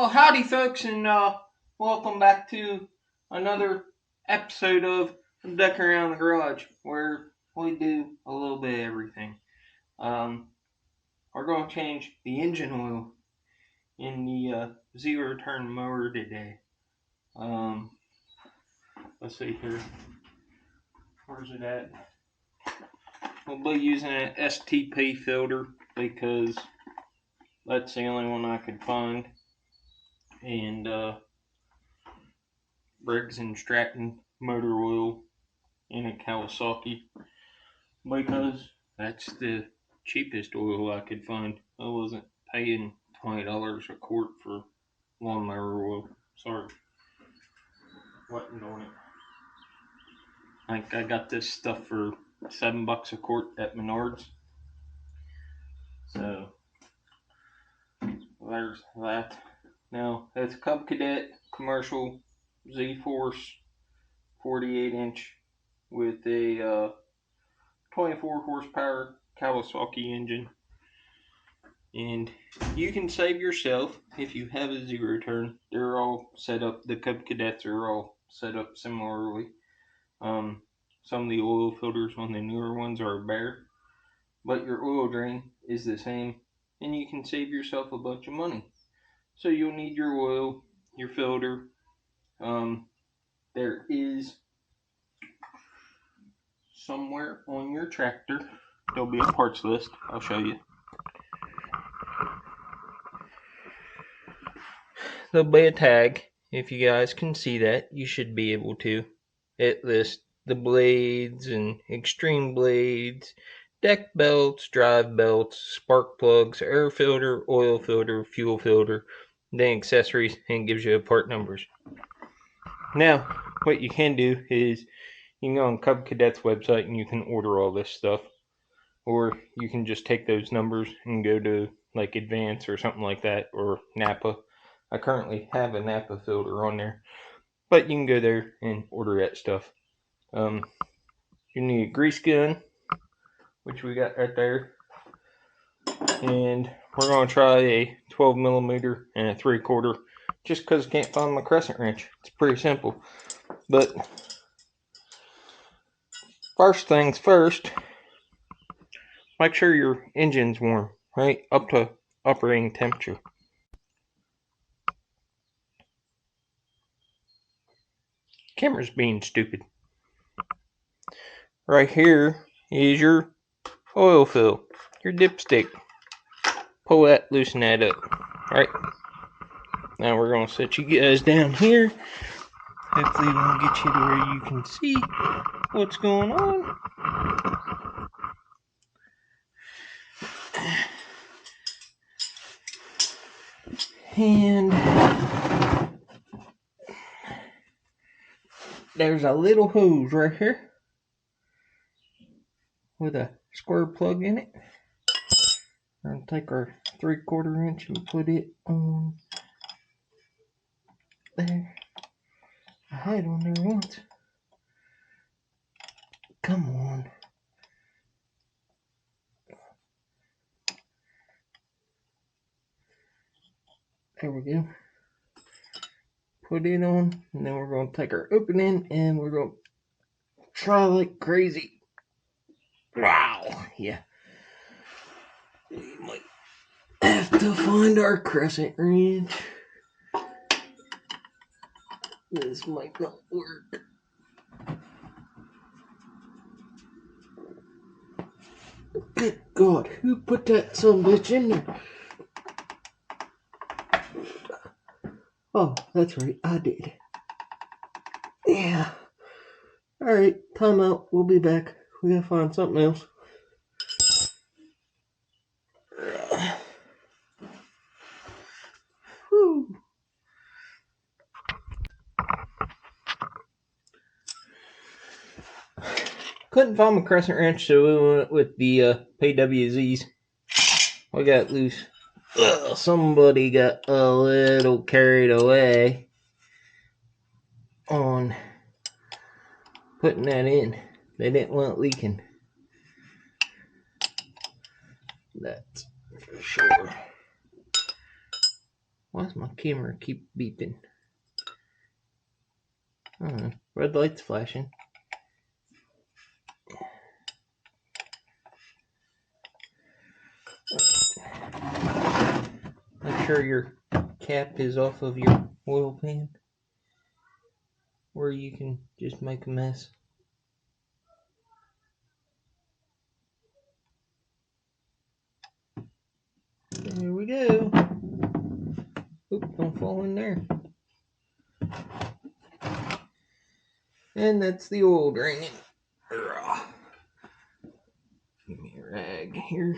Well, howdy, folks, and welcome back to another episode of Deck Around the Garage, where we do a little bit of everything. We're going to change the engine oil in the zero-turn mower today. Let's see here. Where's it at? We'll be using an STP filter because that's the only one I could find. And Briggs & Stratton motor oil in a Kawasaki because that's the cheapest oil I could find. I wasn't paying $20 a quart for lawnmower oil. Sorry. Wasn't on it. I got this stuff for $7 a quart at Menards. So there's that. Now it's Cub Cadet commercial Z-Force 48-inch with a 24 horsepower Kawasaki engine. And you can save yourself if you have a zero turn. They're all set up, the Cub Cadets are all set up similarly. Some of the oil filters on the newer ones are bare, but your oil drain is the same, and you can save yourself a bunch of money. So you'll need your oil, your filter. There is somewhere on your tractor, there'll be a parts list. I'll show you. There'll be a tag. If you guys can see that, you should be able to. It lists the blades and extreme blades, deck belts, drive belts, spark plugs, air filter, oil filter, fuel filter, then accessories, and gives you part numbers. Now, what you can do is you can go on Cub Cadet's website and you can order all this stuff. Or you can just take those numbers and go to like Advance or something like that, or Napa. I currently have a Napa filter on there, but you can go there and order that stuff. You need a grease gun, which we got right there, and we're going to try a 12mm and a 3/4, just because I can't find my crescent wrench. It's pretty simple, but first things first, make sure your engine's warm, right up to operating temperature. Camera's being stupid. Right here is your oil fill, your dipstick. Pull that, loosen that up. Right. Now we're going to set you guys down here. Hopefully we'll get you to where you can see what's going on. And there's a little hose right here with a square plug in it. We're going to take our 3/4 inch and put it on there. I had on there once. Come on. There we go. Put it on, and then we're going to take our opening and we're going to try like crazy. Wow, yeah. We might have to find our crescent wrench. This might not work. Good God, who put that sumbitch in there? Oh, that's right, I did. Yeah. Alright, time out. We'll be back. We gotta find something else. Whew. Couldn't find my crescent wrench, so we went with the PWZs. We got loose. Somebody got a little carried away on putting that in. They didn't want it leaking. That's for sure. Why does my camera keep beeping? Red light's flashing. Make sure your cap is off of your oil pan, or you can just make a mess. There we go. Oop, don't fall in there. And that's the oil draining. Give me a rag here.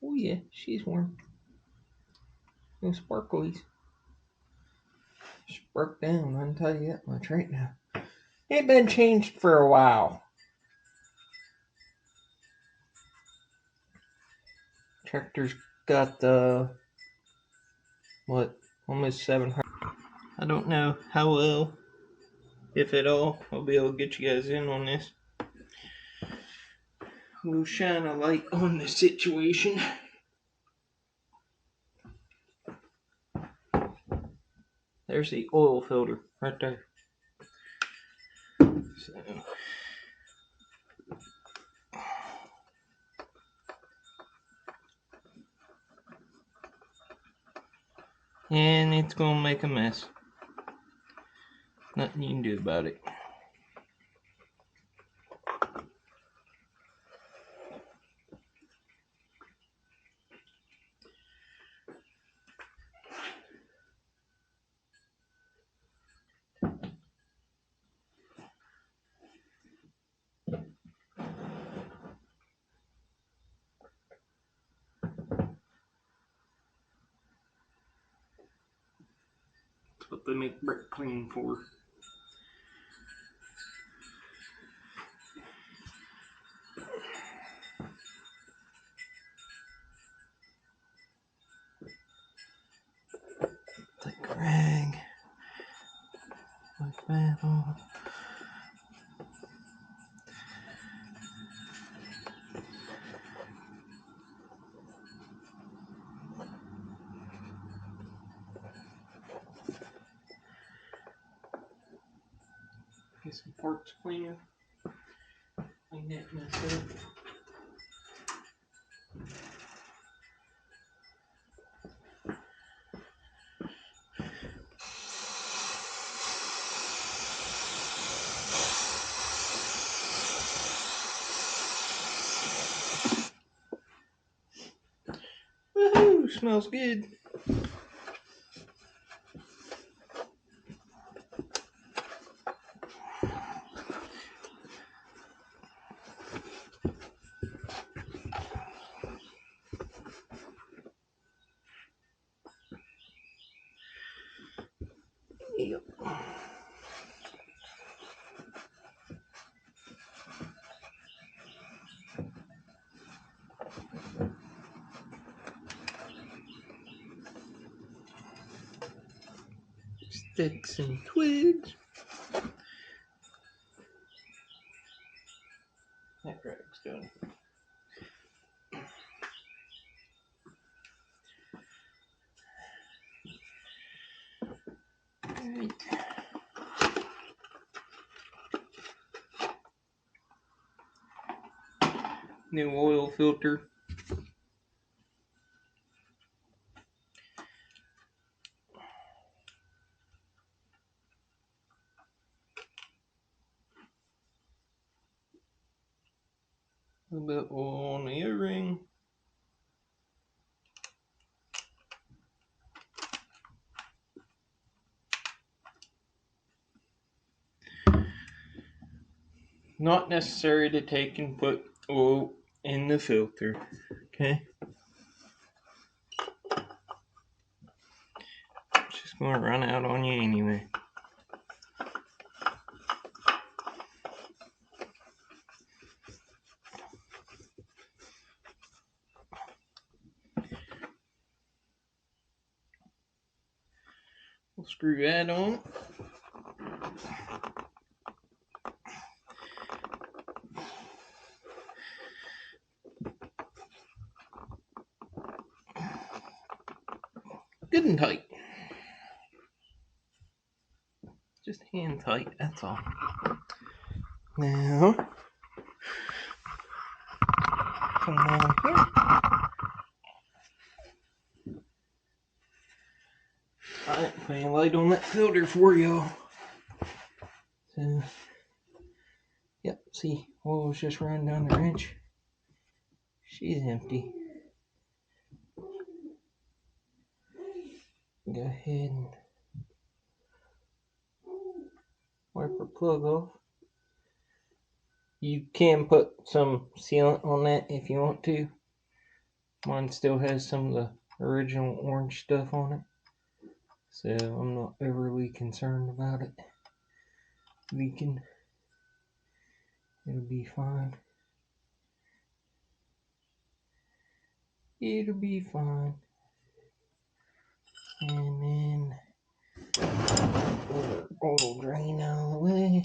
Oh yeah, she's warm. No sparklies. She broke down, I can tell you that much right now. It been changed for a while. Tractor's got almost 700. I don't know how well, if at all, I'll be able to get you guys in on this. We'll shine a light on the situation. There's the oil filter right there. So, and it's gonna make a mess. Nothing you can do about it. That's what they make brake clean for. Take a rag. Like that off. Get some parts cleaner. Clean that mess up. Woohoo! Smells good. Yep. Sticks and twigs. That rag's done. Alright. New oil filter. A little bit of oil on the O-ring. Not necessary to take and put oil in the filter. Okay? It's just going to run out on you anyway. screw that on. Good and tight. Just hand tight, that's all. Now, come down here. I didn't put any light on that filter for y'all. So, yep, see, oil was just running down the wrench. She's empty. Go ahead and wipe her plug off. You can put some sealant on that if you want to. Mine still has some of the original orange stuff on it, so I'm not overly concerned about it leaking. It'll be fine. It'll be fine. And then oil drain out of the way.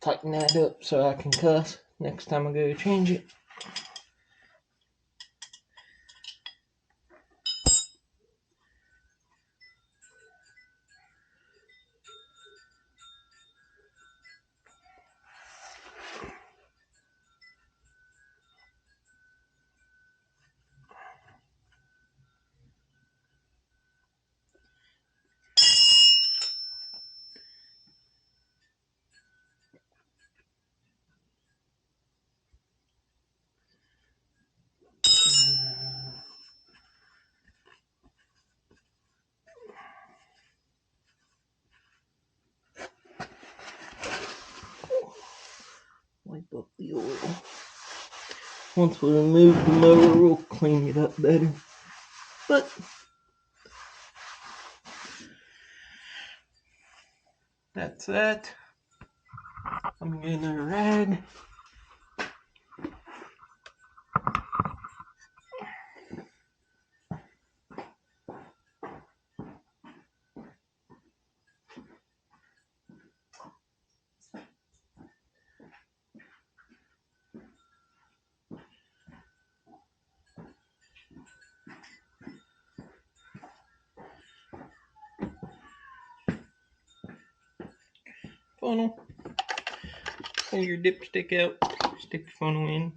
Tighten that up so I can cuss next time I go to change it. Wipe up the oil. Once we remove the mower, we'll clean it up better. But that's that. I'm gonna ride. Funnel. Pull your dipstick out. Stick the funnel in.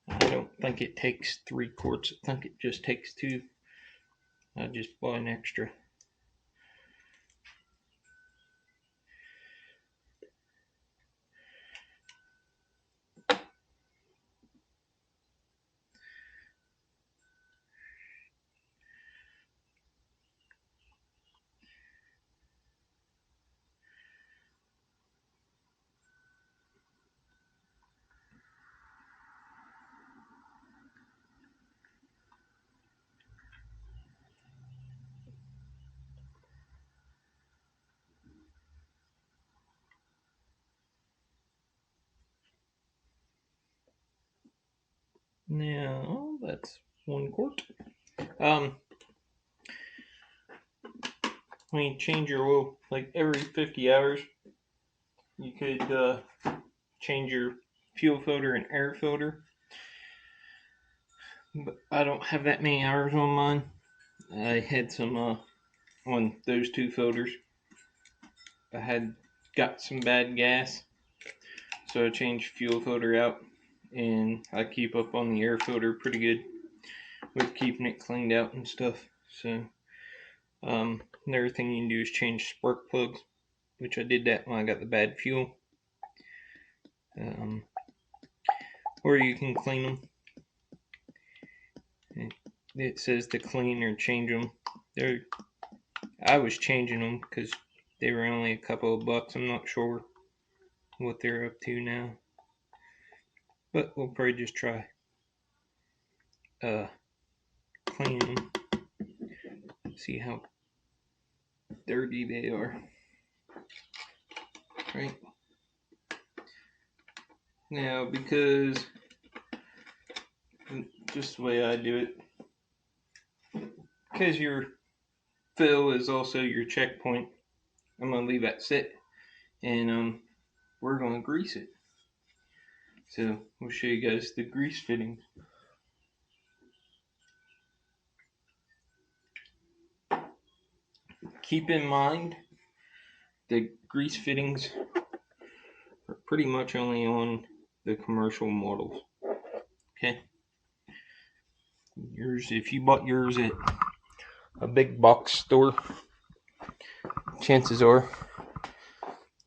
I don't think it takes 3 quarts. I think it just takes 2. I just bought an extra. Now that's 1 quart. When you change your oil, like every 50 hours, you could change your fuel filter and air filter. But I don't have that many hours on mine. I had some on those 2 filters. I had got some bad gas, so I changed fuel filter out, and I keep up on the air filter pretty good with keeping it cleaned out and stuff. So another thing you can do is change spark plugs, which I did that when I got the bad fuel. Or you can clean them. it says to clean or change them. I was changing them because they were only a couple of bucks. I'm not sure what they're up to now, but we'll probably just try cleaning them, see how dirty they are. Right now, because just the way I do it, because your fill is also your checkpoint, I'm gonna leave that sit, and we're gonna grease it. So we'll show you guys the grease fittings. Keep in mind the grease fittings are pretty much only on the commercial models. Okay. Yours, if you bought yours at a big box store, chances are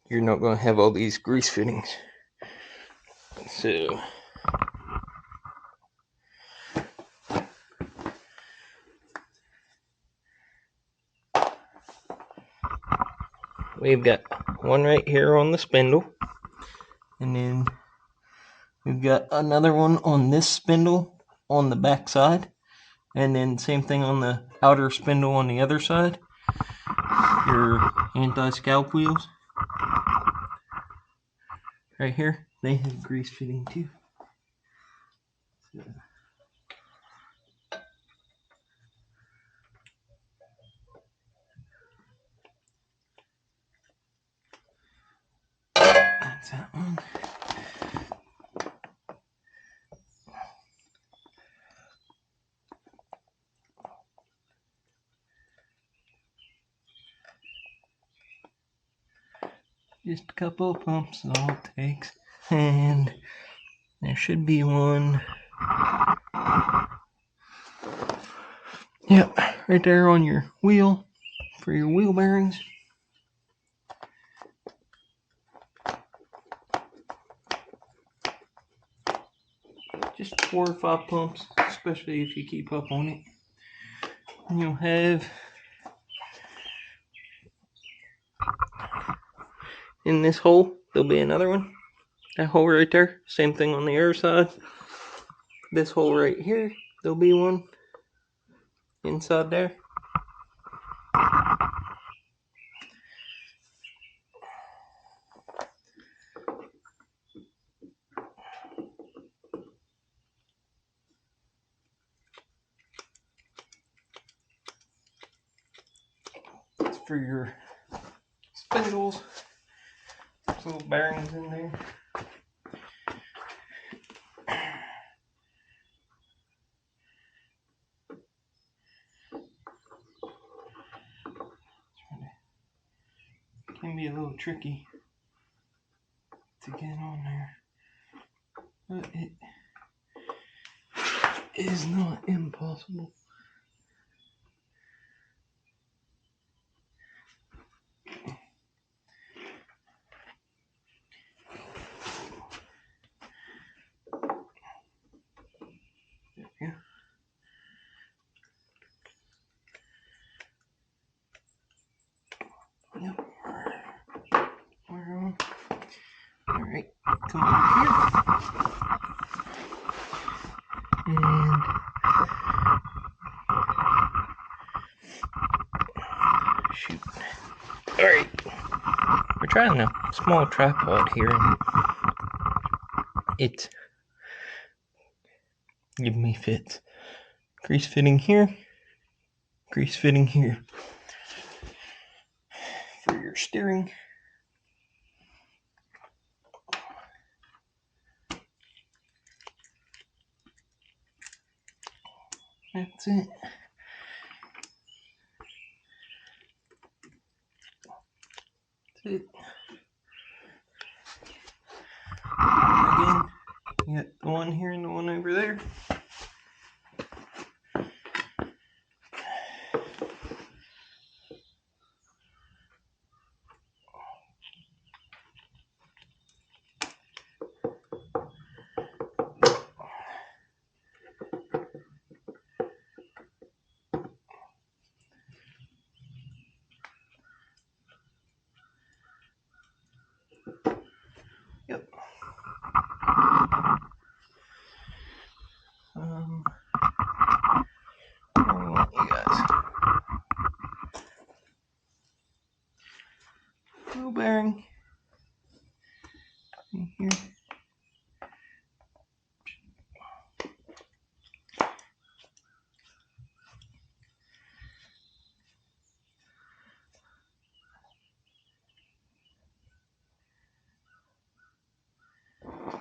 you're not going to have all these grease fittings. So we've got one right here on the spindle, and then we've got another one on this spindle on the back side, and then same thing on the outer spindle on the other side. Your anti-scalp wheels right here, they have grease fitting too. So that's that one. Just a couple of pumps is all it takes. And there should be one. Yep, right there on your wheel for your wheel bearings. Just 4 or 5 pumps, especially if you keep up on it. And you'll have in this hole, there'll be another one. That hole right there, same thing on the other side. This hole right here, there'll be one inside there. It's for your spindles. There's little bearings in there. Can be a little tricky to get on there, but it is not impossible. There we go. Yep. We're on. Alright, come over here. And shoot. Alright. We're trying a small tripod here, and it's giving me fits. Grease fitting here. Grease fitting here. For your steering. That's it. That's it. Again, you got the one here and the one over there.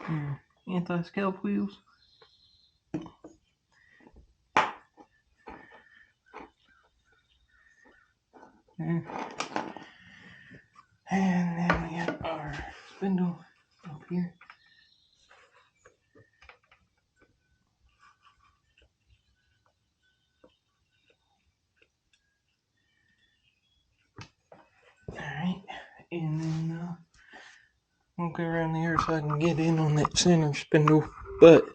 your anti-scalp wheels. There. And then we got our spindle up here. Alright, and then we'll go around the other side and get in on that center spindle. But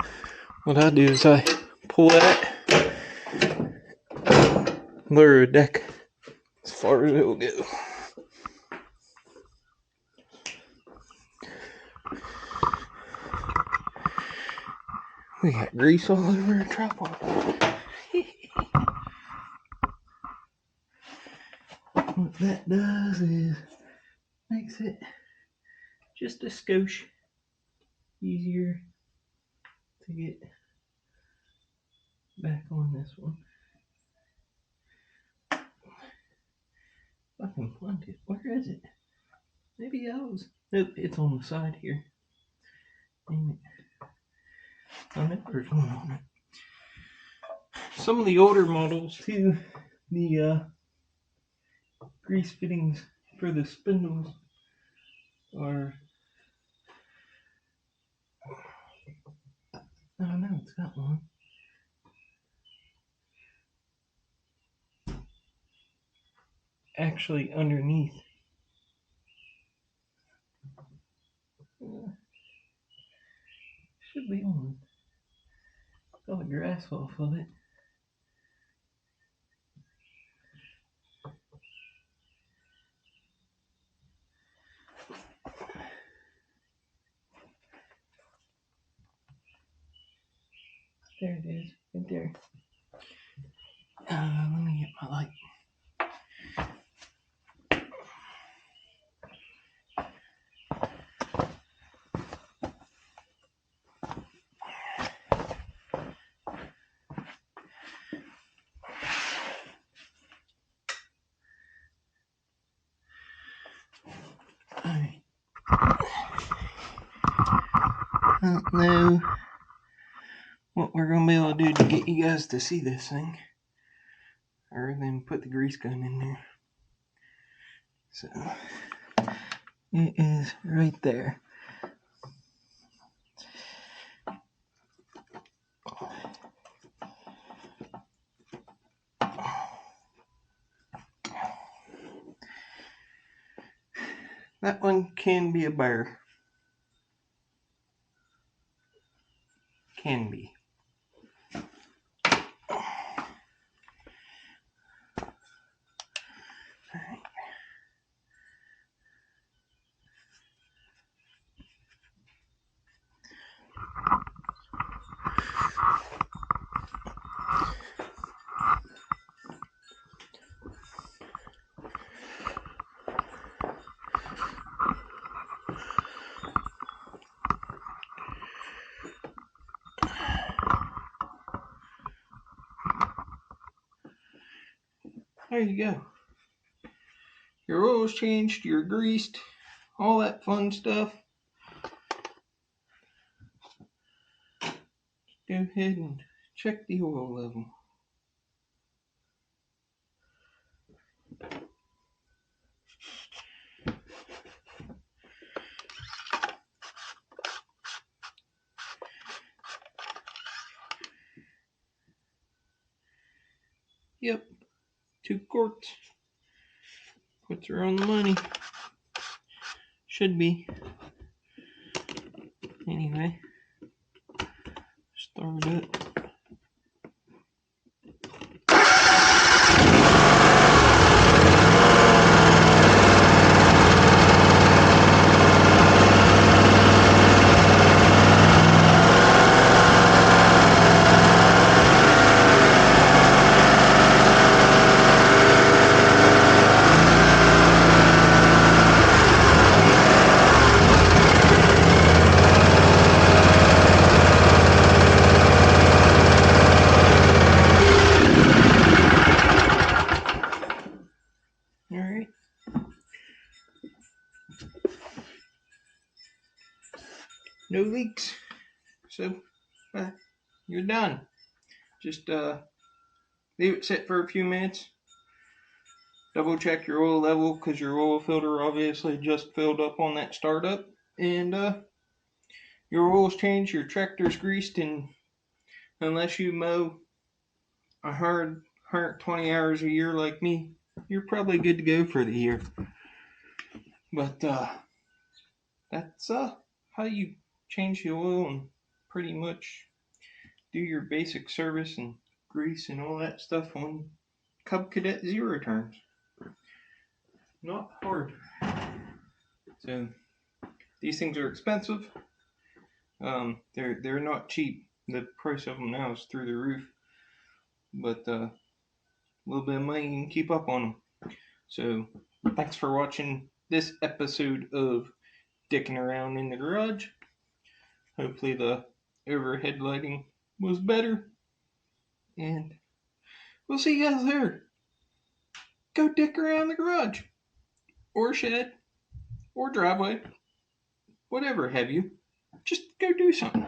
what I do is I pull that, lower the deck as far as it will go. We got grease all over our tripod. What that does is makes it just a skosh easier to get back on this one. I can find it. Where is it? Maybe I was. Nope, it's on the side here. Dang it. I know there's one on it. Some of the older models too, the grease fittings for the spindles are. I don't know, it's got one. Actually, underneath. Should be on. Got the grass off of it. There it is, right there. Let me get my light. Alright. I don't know what we're going to be able to do to get you guys to see this thing. Other than put the grease gun in there. So, it is right there. That one can be a bear. Can be. Alright. There you go. Your oil's changed, you're greased, all that fun stuff. Go ahead and check the oil level. Yep, 2 quarts. Puts her on the money. Should be. Anyway, start it. no leaks. So you're done. Just leave it sit for a few minutes. Double check your oil level because your oil filter obviously just filled up on that startup. And your oil's changed, your tractor's greased, and unless you mow 120 hours a year like me, you're probably good to go for the year. But that's how you change the oil and pretty much do your basic service and grease and all that stuff on Cub Cadet zero turns. Not hard. So these things are expensive. They're not cheap. The price of them now is through the roof. But a little bit of money you can keep up on them. So thanks for watching this episode of Dicking Around in the Garage. Hopefully the overhead lighting was better. And we'll see you guys there. Go dick around the garage. Or shed. Or driveway. Whatever have you. Just go do something.